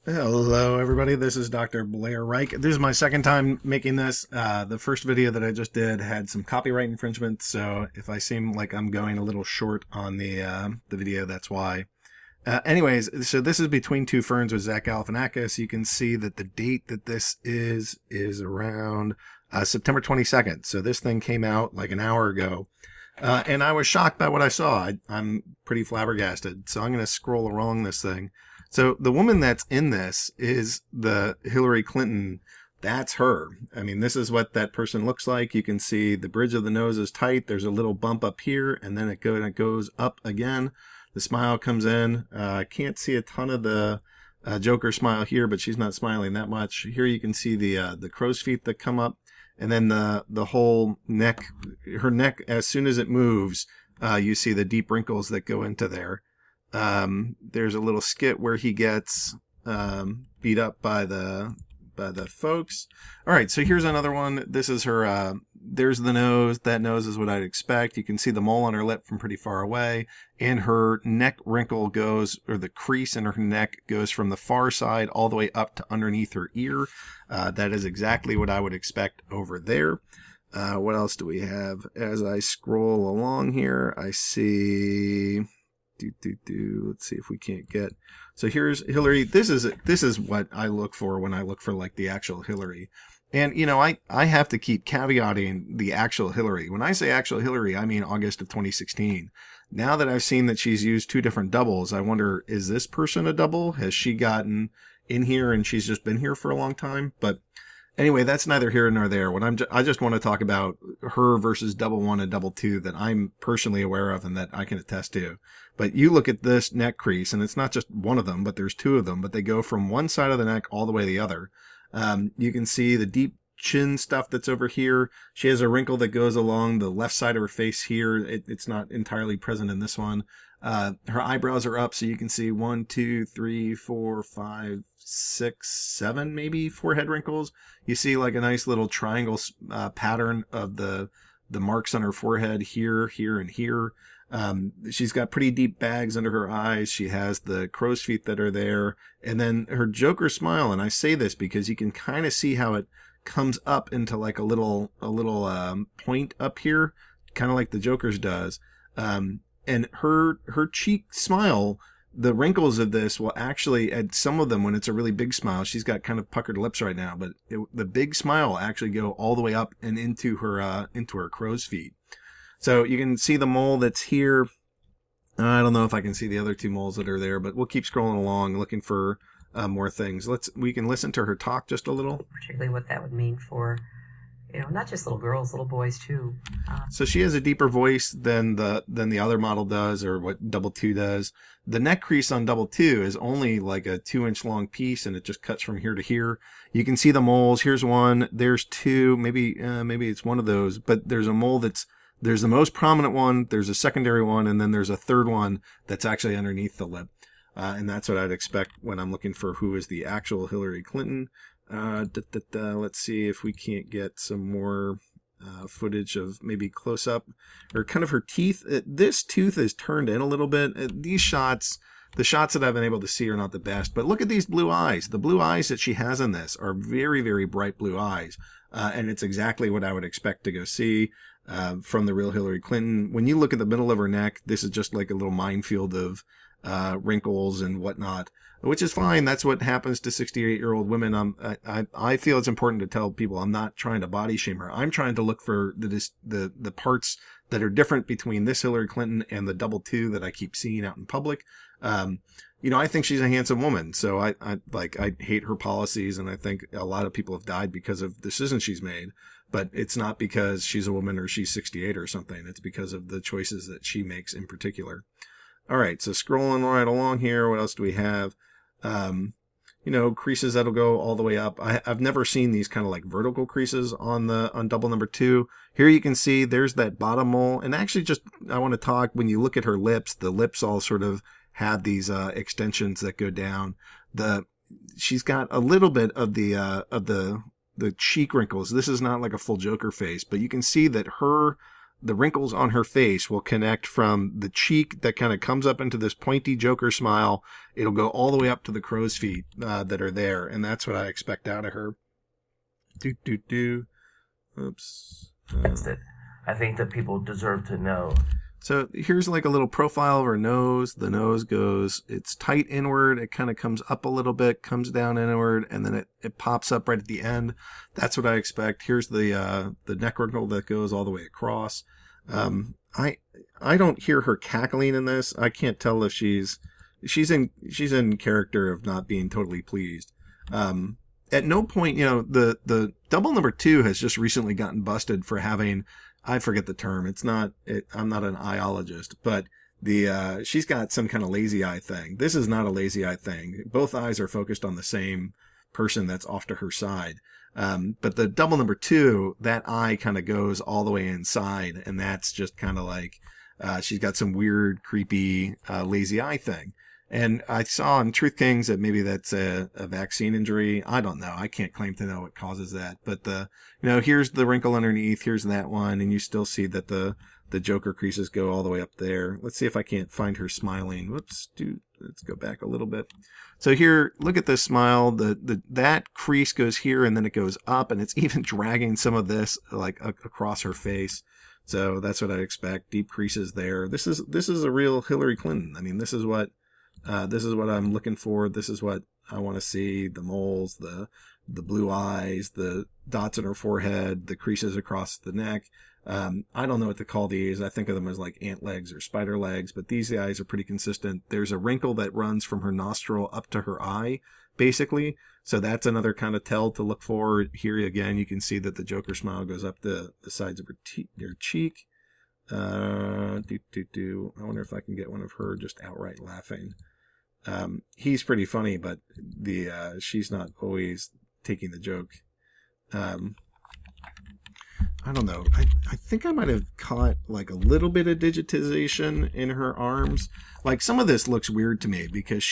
Hello, everybody. This is Dr. Blair Reich. This is my second time making this. The first video that I just did had some copyright infringement, so if I seem like I'm going a little short on the video, that's why. Anyways, so this is Between Two Ferns with Zach Galifianakus. You can see that the date that this is around September 22nd. So this thing came out like an hour ago. And I was shocked by what I saw. I'm pretty flabbergasted. So I'm going to scroll along this thing. So the woman that's in this is the Hillary Clinton. That's her. I mean, this is what that person looks like. You can see the bridge of the nose is tight. There's a little bump up here, and then it goes up again. The smile comes in. I can't see a ton of the Joker smile here, but she's not smiling that much. Here you can see the crow's feet that come up, and then the whole neck. Her neck, as soon as it moves, you see the deep wrinkles that go into there. There's a little skit where he gets beat up by the folks. All right, so here's another one. This is her. There's the nose. That nose is what I'd expect. You can see the mole on her lip from pretty far away, and her neck wrinkle goes, or the crease in her neck goes from the far side all the way up to underneath her ear. That is exactly what I would expect over there. What else do we have? As I scroll along here, I see. Let's see if we can't get. So here's Hillary. This is what I look for when I look for like the actual Hillary. And I have to keep caveating the actual Hillary. When I say actual Hillary, I mean August of 2016. Now that I've seen that she's used two different doubles, I wonder, is this person a double? Has she gotten in here and she's just been here for a long time? But anyway, that's neither here nor there. I just want to talk about her versus double one and double two that I'm personally aware of and that I can attest to. But you look at this neck crease, and it's not just one of them, but there's two of them, but they go from one side of the neck all the way to the other. You can see the deep chin stuff that's over here. She has a wrinkle that goes along the left side of her face here. It's not entirely present in this one. Her eyebrows are up, so you can see 1, 2, 3, 4, 5, 6, 7 maybe forehead wrinkles. You see like a nice little triangle pattern of the marks on her forehead here, here, and here. She's got pretty deep bags under her eyes. She has the crow's feet that are there, and then her Joker smile. And I say this because you can kind of see how it comes up into like a little point up here, kind of like the Joker's does. And her cheek smile, the wrinkles of this will actually, at some of them when it's a really big smile, she's got kind of puckered lips right now, but the big smile will actually go all the way up and into her crow's feet. So you can see the mole that's here. I don't know if I can see the other two moles that are there, but we'll keep scrolling along looking for more things. We can listen to her talk just a little. Particularly what that would mean for, not just little girls, little boys too. So she has a deeper voice than the other model does, or what double two does. The neck crease on double two is only like a 2-inch long piece, and it just cuts from here to here. You can see the moles. Here's one. There's two. Maybe it's one of those, but there's a mole there's the most prominent one, there's a secondary one, and then there's a third one that's actually underneath the lip. And that's what I'd expect when I'm looking for who is the actual Hillary Clinton. Let's see if we can't get some more footage of maybe close up or kind of her teeth. This tooth is turned in a little bit. These shots, the shots that I've been able to see are not the best, but look at these blue eyes. The blue eyes that she has in this are very, very bright blue eyes. And it's exactly what I would expect to go see from the real Hillary Clinton. When you look at the middle of her neck, this is just like a little minefield of wrinkles and whatnot, which is fine. That's what happens to 68-year-old women. I feel it's important to tell people I'm not trying to body shame her. I'm trying to look for the parts that are different between this Hillary Clinton and the double two that I keep seeing out in public. I think she's a handsome woman, so I hate her policies, and I think a lot of people have died because of decisions she's made. But it's not because she's a woman or she's 68 or something. It's because of the choices that she makes in particular. All right, so scrolling right along here, what else do we have? Creases that'll go all the way up. I've never seen these kind of like vertical creases on double number two. Here you can see there's that bottom mole, and actually I want to talk, when you look at her lips, the lips all sort of have these extensions that go down. She's got a little bit of the cheek wrinkles. This is not like a full Joker face, but you can see that her the wrinkles on her face will connect from the cheek that kind of comes up into this pointy Joker smile. It'll go all the way up to the crow's feet that are there, and that's what I expect out of her. Oops. That's it. I think that people deserve to know. So here's like a little profile of her nose. The nose goes, it's tight inward. It kind of comes up a little bit, comes down inward, and then it pops up right at the end. That's what I expect. Here's the neck wrinkle that goes all the way across. I don't hear her cackling in this. I can't tell if she's in character of not being totally pleased. At no point, the double number 2 has just recently gotten busted for having, I forget the term. I'm not an eyeologist, but she's got some kind of lazy eye thing. This is not a lazy eye thing. Both eyes are focused on the same person that's off to her side. But the double number 2, that eye kind of goes all the way inside, and that's just kind of like, she's got some weird, creepy, lazy eye thing. And I saw in Truth Kings that maybe that's a vaccine injury. I don't know. I can't claim to know what causes that. But here's the wrinkle underneath. Here's that one. And you still see that the Joker creases go all the way up there. Let's see if I can't find her smiling. Whoops, let's go back a little bit. So here, look at this smile. That crease goes here and then it goes up, and it's even dragging some of this like across her face. So that's what I expect. Deep creases there. This is a real Hillary Clinton. I mean, this is what I'm looking for. This is what I want to see. The moles, the blue eyes, the dots in her forehead, the creases across the neck. I don't know what to call these. I think of them as like ant legs or spider legs, but these eyes are pretty consistent. There's a wrinkle that runs from her nostril up to her eye, basically. So that's another kind of tell to look for. Here again, you can see that the Joker smile goes up the sides of her cheek. I wonder if I can get one of her just outright laughing. He's pretty funny, but she's not always taking the joke. I don't know. I think I might have caught like a little bit of digitization in her arms. Like some of this looks weird to me because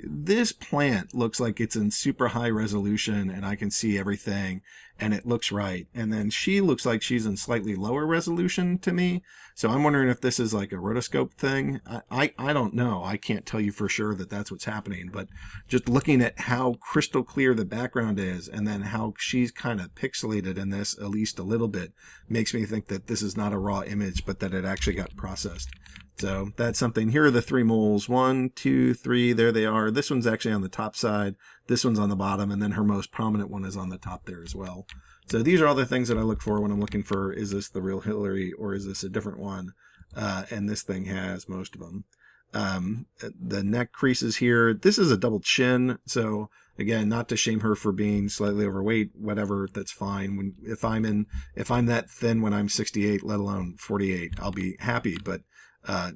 this plant looks like it's in super high resolution and I can see everything and it looks right. And then she looks like she's in slightly lower resolution to me. So I'm wondering if this is like a rotoscope thing. I don't know. I can't tell you for sure that that's what's happening, but just looking at how crystal clear the background is and then how she's kind of pixelated in this at least a little bit makes me think that this is not a raw image, but that it actually got processed. So that's something. Here are the 3 moles. 1, 2, 3. There they are. This one's actually on the top side. This one's on the bottom. And then her most prominent one is on the top there as well. So these are all the things that I look for when I'm looking for, is this the real Hillary or is this a different one? And this thing has most of them. The neck creases here. This is a double chin. So again, not to shame her for being slightly overweight, whatever, that's fine. If I'm that thin when I'm 68, let alone 48, I'll be happy. But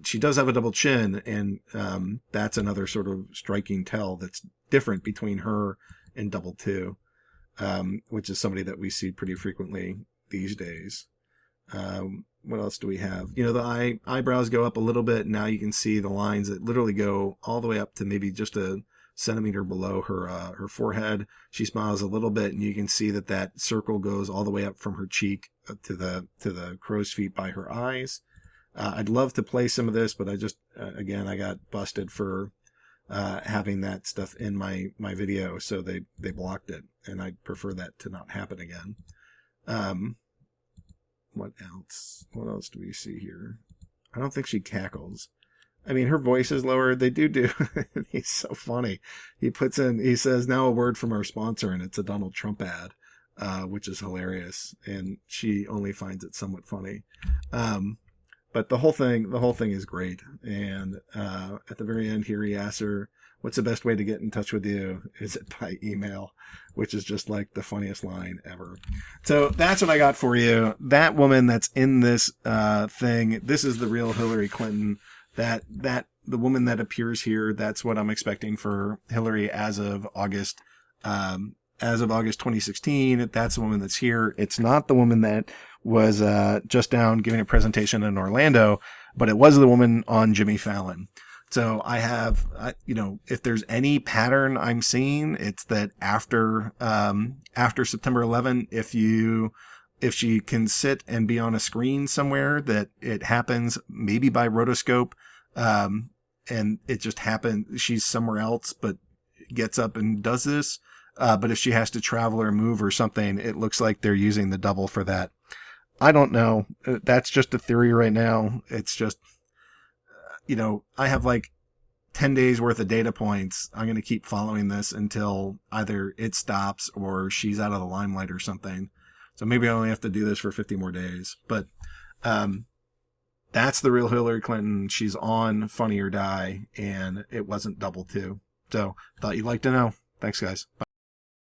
she does have a double chin, and that's another sort of striking tell that's different between her and double 2, which is somebody that we see pretty frequently these days. What else do we have? The eyebrows go up a little bit. Now you can see the lines that literally go all the way up to maybe just a centimeter below her forehead. She smiles a little bit, and you can see that circle goes all the way up from her cheek to the crow's feet by her eyes. I'd love to play some of this, but I just, again, I got busted for having that stuff in my video, so they blocked it, and I'd prefer that to not happen again. What else? What else do we see here? I don't think she cackles. I mean, her voice is lower. They do. He's so funny. He says, now a word from our sponsor, and it's a Donald Trump ad, which is hilarious, and she only finds it somewhat funny. But the whole thing is great. And at the very end here, he asks her, what's the best way to get in touch with you? Is it by email? Which is just like the funniest line ever. So that's what I got for you. That woman that's in this thing, this is the real Hillary Clinton. That the woman that appears here, that's what I'm expecting for Hillary as of August 2016. That's the woman that's here. It's not the woman that was just down giving a presentation in Orlando, but it was the woman on Jimmy Fallon. So I have, if there's any pattern I'm seeing, it's that after September 11, if you if she can sit and be on a screen somewhere, that it happens maybe by rotoscope, and it just happened. She's somewhere else, but gets up and does this. But if she has to travel or move or something, it looks like they're using the double for that. I don't know. That's just a theory right now. It's just, I have like 10 days worth of data points. I'm going to keep following this until either it stops or she's out of the limelight or something. So maybe I only have to do this for 50 more days. But that's the real Hillary Clinton. She's on Funny or Die, and it wasn't double too. So thought you'd like to know. Thanks, guys. Bye.